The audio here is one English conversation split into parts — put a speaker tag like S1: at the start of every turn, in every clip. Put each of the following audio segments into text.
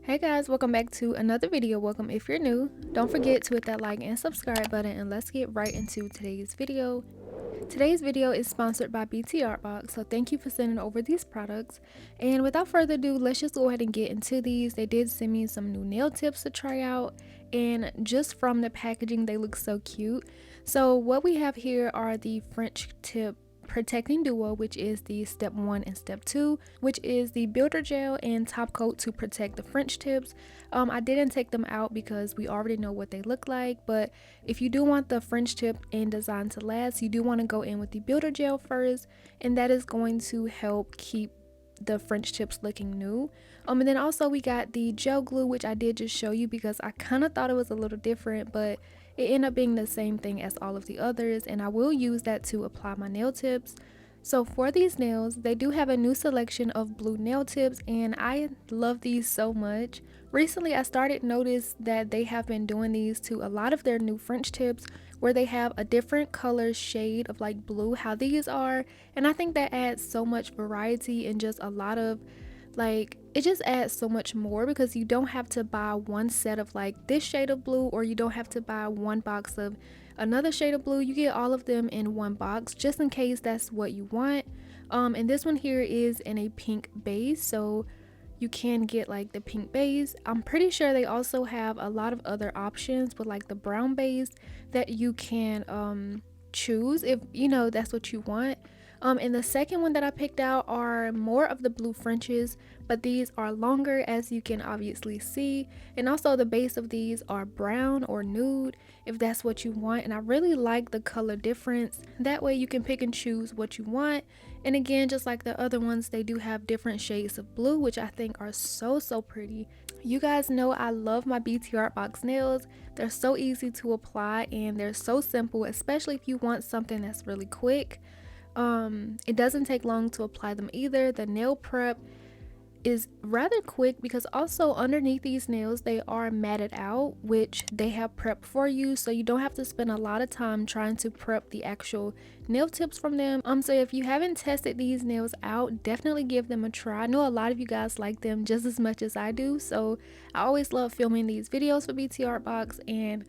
S1: Hey guys, welcome back to another video. Welcome if you're new. Don't forget to hit that like and subscribe button, and let's get right into today's video. Today's video is sponsored by BTArtbox, so thank you for sending over these products. And without further ado, let's just go ahead and get into these. They did send me some new nail tips to try out, and just from the packaging they look so cute. So what we have here are the French tip protecting duo, which is the step 1 and step 2, which is the builder gel and top coat to protect the French tips. I didn't take them out because we already know what they look like, but if you do want the French tip and design to last, you do want to go in with the builder gel first, and that is going to help keep the French tips looking new. And then also we got the gel glue, which I did just show you because I kind of thought it was a little different, but it ended up being the same thing as all of the others, and I will use that to apply my nail tips. So for these nails, they do have a new selection of blue nail tips, and I love these so much. Recently I started notice that they have been doing these to a lot of their new French tips, where they have a different color shade of like blue, how these are, and I think that adds so much variety and just a lot of like, it just adds so much more because you don't have to buy one set of like this shade of blue, or you don't have to buy one box of another shade of blue. You get all of them in one box just in case that's what you want. And this one here is in a pink base, so you can get like the pink base. I'm pretty sure they also have a lot of other options with like the brown base that you can choose if you know that's what you want. And the second one that I picked out are more of the blue Frenches, but these are longer, as you can obviously see, and also the base of these are brown or nude if that's what you want. And I really like the color difference, that way you can pick and choose what you want. And again, just like the other ones, they do have different shades of blue, which I think are so pretty. You guys know I love my BTArtbox nails. They're so easy to apply and they're so simple, especially if you want something that's really quick. It doesn't take long to apply them either. The nail prep is rather quick because also underneath these nails they are matted out, which they have prepped for you, so you don't have to spend a lot of time trying to prep the actual nail tips from them. So if you haven't tested these nails out, definitely give them a try. I know a lot of you guys like them just as much as I do, so I always love filming these videos for BTArtbox. And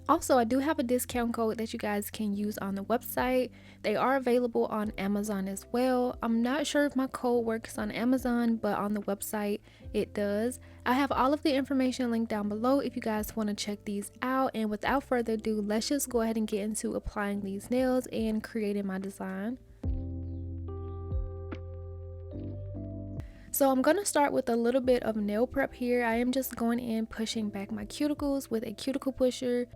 S1: also I do have a discount code that you guys can use on the website. They are available on Amazon as well. I'm not sure if my code works on Amazon, but on the website it does. I have all of the information linked down below if you guys want to check these out. And without further ado, let's just go ahead and get into applying these nails and creating my design. So I'm going to start with a little bit of nail prep here. I am just going in pushing back my cuticles with a cuticle pusher.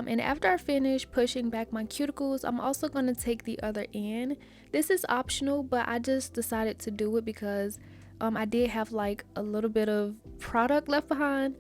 S1: And after I finish pushing back my cuticles, I'm also going to take the other end. This is optional, but I just decided to do it because I did have like a little bit of product left behind.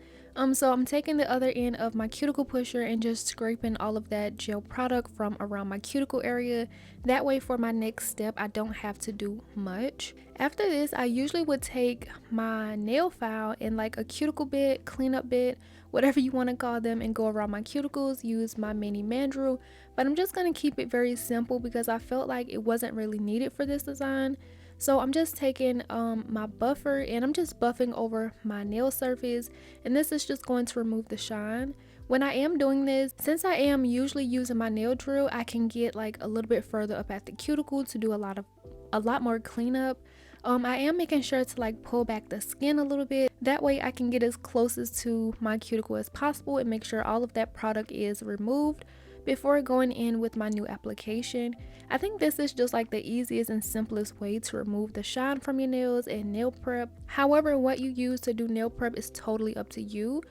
S1: So I'm taking the other end of my cuticle pusher and just scraping all of that gel product from around my cuticle area. That way for my next step I don't have to do much. After this, I usually would take my nail file and like a cuticle bit, cleanup bit, whatever you want to call them, and go around my cuticles, use my mini mandrel. But I'm just going to keep it very simple because I felt like it wasn't really needed for this design. So I'm just taking my buffer and I'm just buffing over my nail surface, and this is just going to remove the shine. When I am doing this, since I am usually using my nail drill, I can get like a little bit further up at the cuticle to do a lot more cleanup. I am making sure to like pull back the skin a little bit, that way I can get as closest to my cuticle as possible and make sure all of that product is removed before going in with my new application. I think this is just like the easiest and simplest way to remove the shine from your nails and nail prep. However, what you use to do nail prep is totally up to you.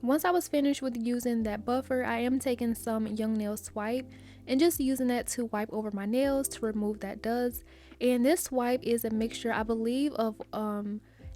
S1: Once I was finished with using that buffer, I am taking some Young Nail Swipe and just using that to wipe over my nails to remove that dust. And this swipe is a mixture, I believe, of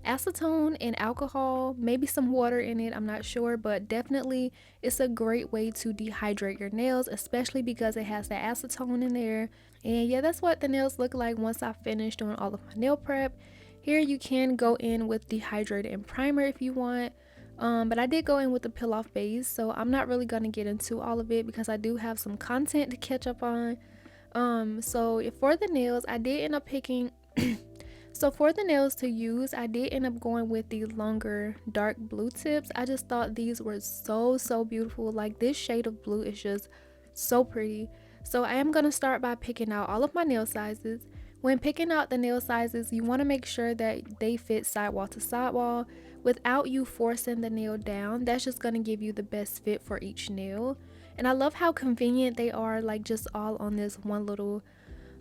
S1: acetone and alcohol, maybe some water in it, I'm not sure, but definitely it's a great way to dehydrate your nails, especially because it has that acetone in there. And yeah, that's what the nails look like once I finish doing all of my nail prep. Here you can go in with dehydrator and primer if you want, but I did go in with the peel off base, so I'm not really going to get into all of it because I do have some content to catch up on. So for the nails, I did end up picking so for the nails to use, I did end up going with the longer dark blue tips. I just thought these were so beautiful. Like, this shade of blue is just so pretty. So I am going to start by picking out all of my nail sizes. When picking out the nail sizes, you want to make sure that they fit sidewall to sidewall without you forcing the nail down. That's just going to give you the best fit for each nail. And I love how convenient they are, like just all on this one little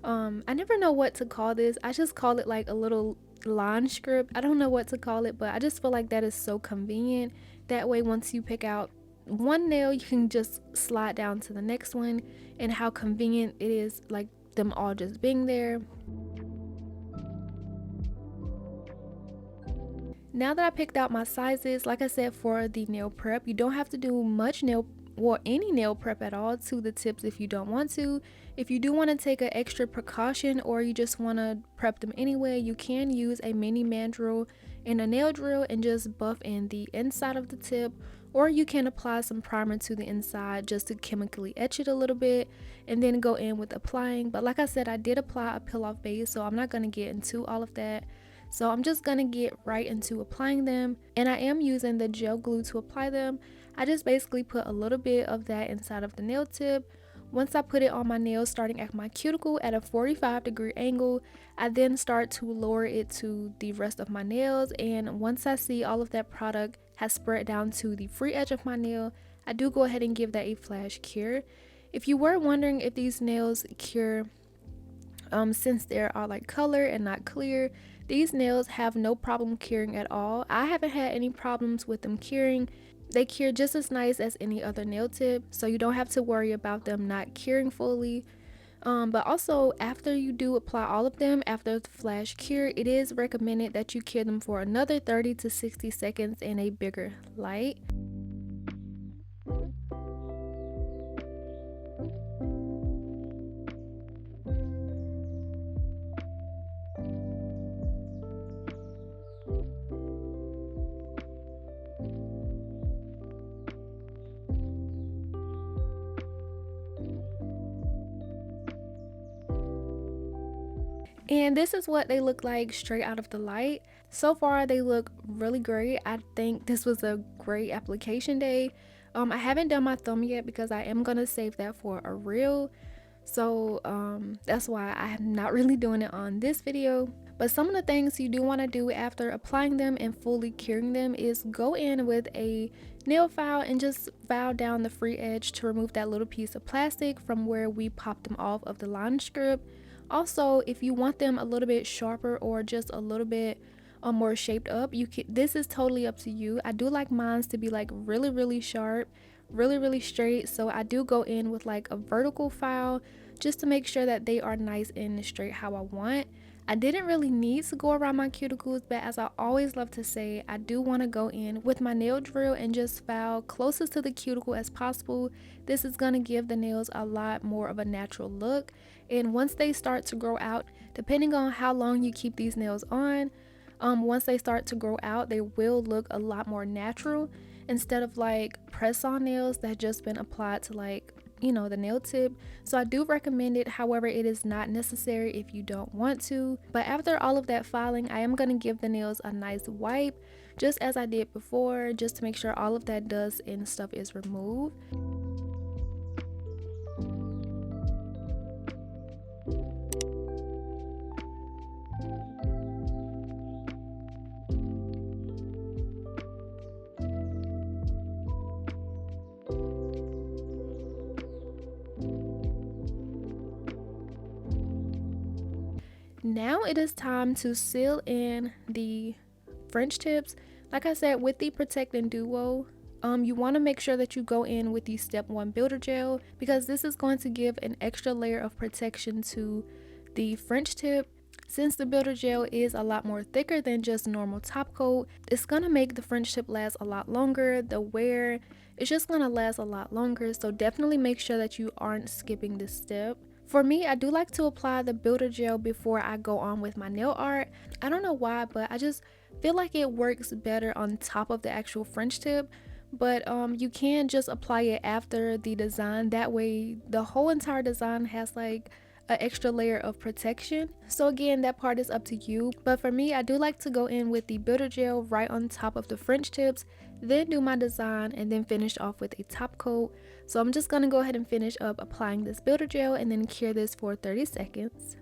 S1: I never know what to call this. I just call it like a little line script. I don't know what to call it, but I just feel like that is so convenient. That way, once you pick out one nail, you can just slide down to the next one, and how convenient it is, like them all just being there. Now that I picked out my sizes, like I said, for the nail prep, you don't have to do much any nail prep at all to the tips if you don't want to. If you do want to take an extra precaution, or you just want to prep them anyway, you can use a mini mandrel and a nail drill and just buff in the inside of the tip, or you can apply some primer to the inside just to chemically etch it a little bit and then go in with applying. But like I said, I did apply a peel off base, so I'm not going to get into all of that. So I'm just gonna get right into applying them, and I am using the gel glue to apply them. I just basically put a little bit of that inside of the nail tip. Once I put it on my nails, starting at my cuticle at a 45-degree angle, I then start to lower it to the rest of my nails. And once I see all of that product has spread down to the free edge of my nail, I do go ahead and give that a flash cure. If you were wondering if these nails cure, since they are like color and not clear, these nails have no problem curing at all. I haven't had any problems with them curing. They cure just as nice as any other nail tip, so you don't have to worry about them not curing fully. But also, after you do apply all of them, after the flash cure, it is recommended that you cure them for another 30 to 60 seconds in a bigger light. And this is what they look like straight out of the light. So far they look really great. I think this was a great application day. I haven't done my thumb yet because I am gonna save that for a reel. So that's why I'm not really doing it on this video. But some of the things you do want to do after applying them and fully curing them is go in with a nail file and just file down the free edge to remove that little piece of plastic from where we popped them off of the line script. Also, if you want them a little bit sharper or just a little bit more shaped up, this is totally up to you. I do like mine to be like really sharp, really straight, so I do go in with like a vertical file just to make sure that they are nice and straight how I want. I didn't really need to go around my cuticles, but as I always love to say, I do want to go in with my nail drill and just file closest to the cuticle as possible. This is going to give the nails a lot more of a natural look, and once they start to grow out, depending on how long you keep these nails on, once they start to grow out, they will look a lot more natural instead of like press-on nails that just been applied to, like, you know, the nail tip. So I do recommend it. However, it is not necessary if you don't want to. But after all of that filing, I am going to give the nails a nice wipe, just as I did before, just to make sure all of that dust and stuff is removed. Now it is time to seal in the French tips. Like I said, with the protecting duo, you want to make sure that you go in with the step 1 builder gel, because this is going to give an extra layer of protection to the French tip. Since the builder gel is a lot more thicker than just normal top coat, it's going to make the French tip last a lot longer. The wear is just going to last a lot longer, so definitely make sure that you aren't skipping this step. For me, I do like to apply the builder gel before I go on with my nail art. I don't know why, but I just feel like it works better on top of the actual French tip. But you can just apply it after the design. That way the whole entire design has like an extra layer of protection. So again, that part is up to you, but for me, I do like to go in with the builder gel right on top of the French tips, then do my design, and then finish off with a top coat. So I'm just gonna go ahead and finish up applying this builder gel and then cure this for 30 seconds.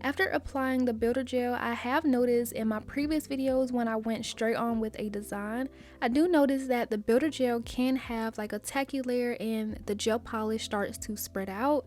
S1: After applying the builder gel, I have noticed in my previous videos when I went straight on with a design, I do notice that the builder gel can have like a tacky layer and the gel polish starts to spread out,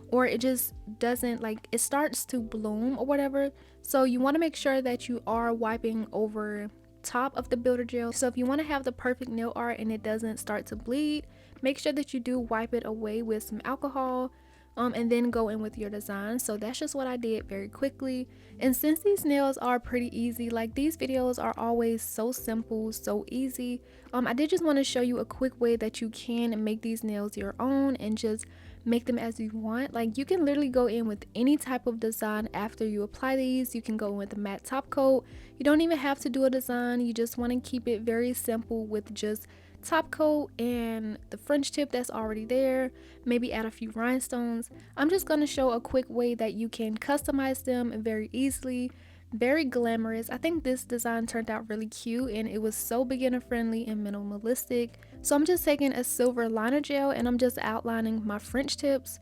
S1: or it just doesn't, like, it starts to bloom or whatever. So you want to make sure that you are wiping over top of the builder gel. So if you want to have the perfect nail art and it doesn't start to bleed, make sure that you do wipe it away with some alcohol, and then go in with your design. So that's just what I did very quickly. And since these nails are pretty easy, like these videos are always so simple, so easy, I did just want to show you a quick way that you can make these nails your own and just make them as you want. Like you can literally go in with any type of design after you apply these. You can go in with a matte top coat. You don't even have to do a design. You just want to keep it very simple with just top coat and the French tip that's already there, maybe add a few rhinestones. I'm just going to show a quick way that you can customize them very easily, very glamorous. I think this design turned out really cute and it was so beginner friendly and minimalistic. So I'm just taking a silver liner gel and I'm just outlining my French tips,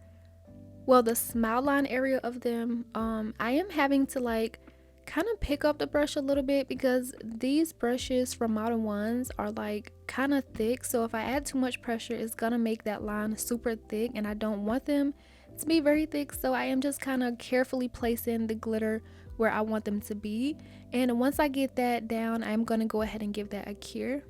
S1: well, the smile line area of them. I am having to like kind of pick up the brush a little bit because these brushes from Modern Ones are like kind of thick, so if I add too much pressure it's gonna make that line super thick and I don't want them to be very thick. So I am just kind of carefully placing the glitter where I want them to be, and once I get that down I'm gonna go ahead and give that a cure.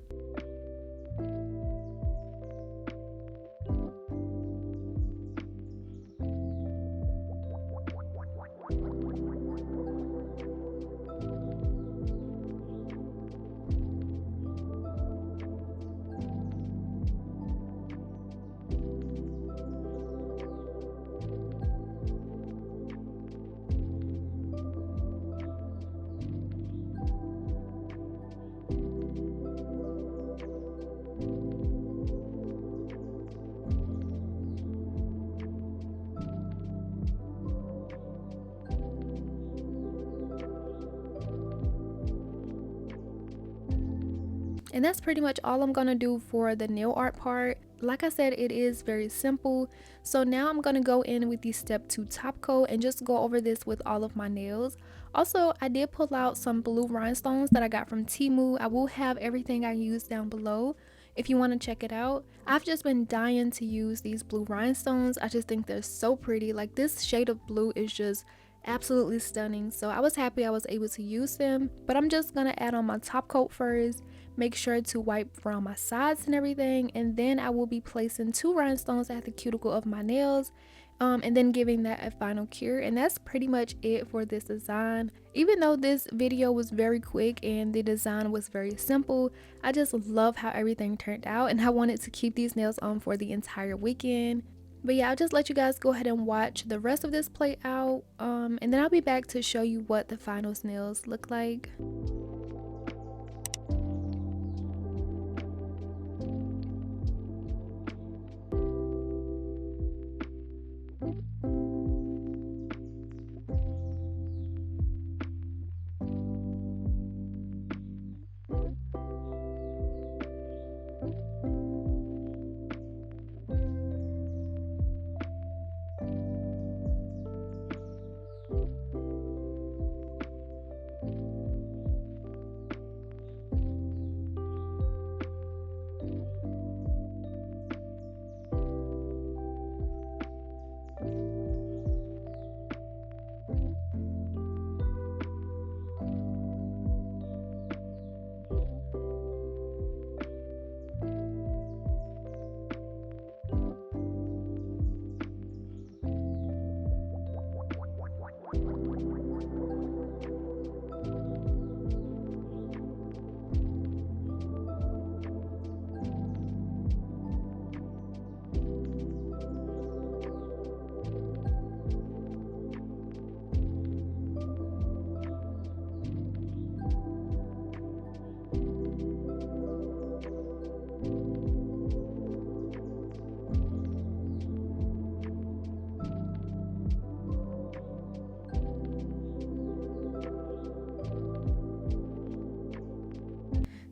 S1: And that's pretty much all I'm gonna do for the nail art part. Like I said, it is very simple. So now I'm gonna go in with the step 2 top coat and just go over this with all of my nails. Also, I did pull out some blue rhinestones that I got from Temu. I will have everything I used down below if you want to check it out. I've just been dying to use these blue rhinestones. I just think they're so pretty. Like this shade of blue is just absolutely stunning. So I was happy I was able to use them. But I'm just gonna add on my top coat first. Make sure to wipe around my sides and everything, and then I will be placing 2 rhinestones at the cuticle of my nails, and then giving that a final cure. And that's pretty much it for this design. Even though this video was very quick and the design was very simple, I just love how everything turned out, and I wanted to keep these nails on for the entire weekend. But yeah, I'll just let you guys go ahead and watch the rest of this play out, and then I'll be back to show you what the final nails look like.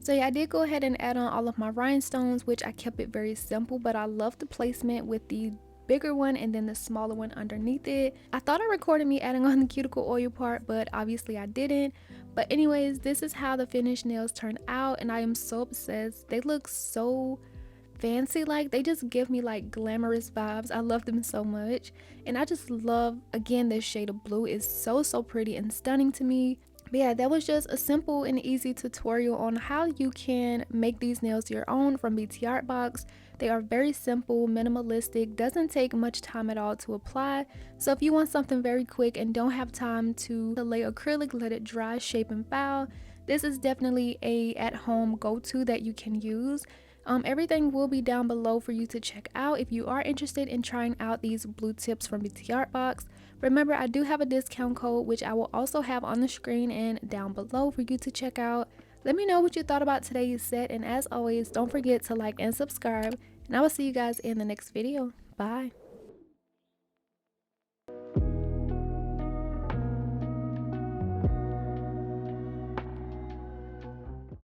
S1: So yeah, I did go ahead and add on all of my rhinestones, which I kept it very simple, but I love the placement with the bigger one and then the smaller one underneath it. I thought I recorded me adding on the cuticle oil part, but obviously I didn't. But anyways, this is how the finished nails turned out, and I am so obsessed. They look so fancy, like they just give me like glamorous vibes. I love them so much, and I just love, again, this shade of blue is so pretty and stunning to me. But yeah, that was just a simple and easy tutorial on how you can make these nails your own from BTArtbox. They are very simple, minimalistic, doesn't take much time at all to apply. So if you want something very quick and don't have time to lay acrylic, let it dry, shape and file, this is definitely a at-home go-to that you can use. Everything will be down below for you to check out if you are interested in trying out these blue tips from BTArtbox. Remember, I do have a discount code, which I will also have on the screen and down below for you to check out. Let me know what you thought about today's set, and as always, don't forget to like and subscribe, and I will see you guys in the next video. Bye.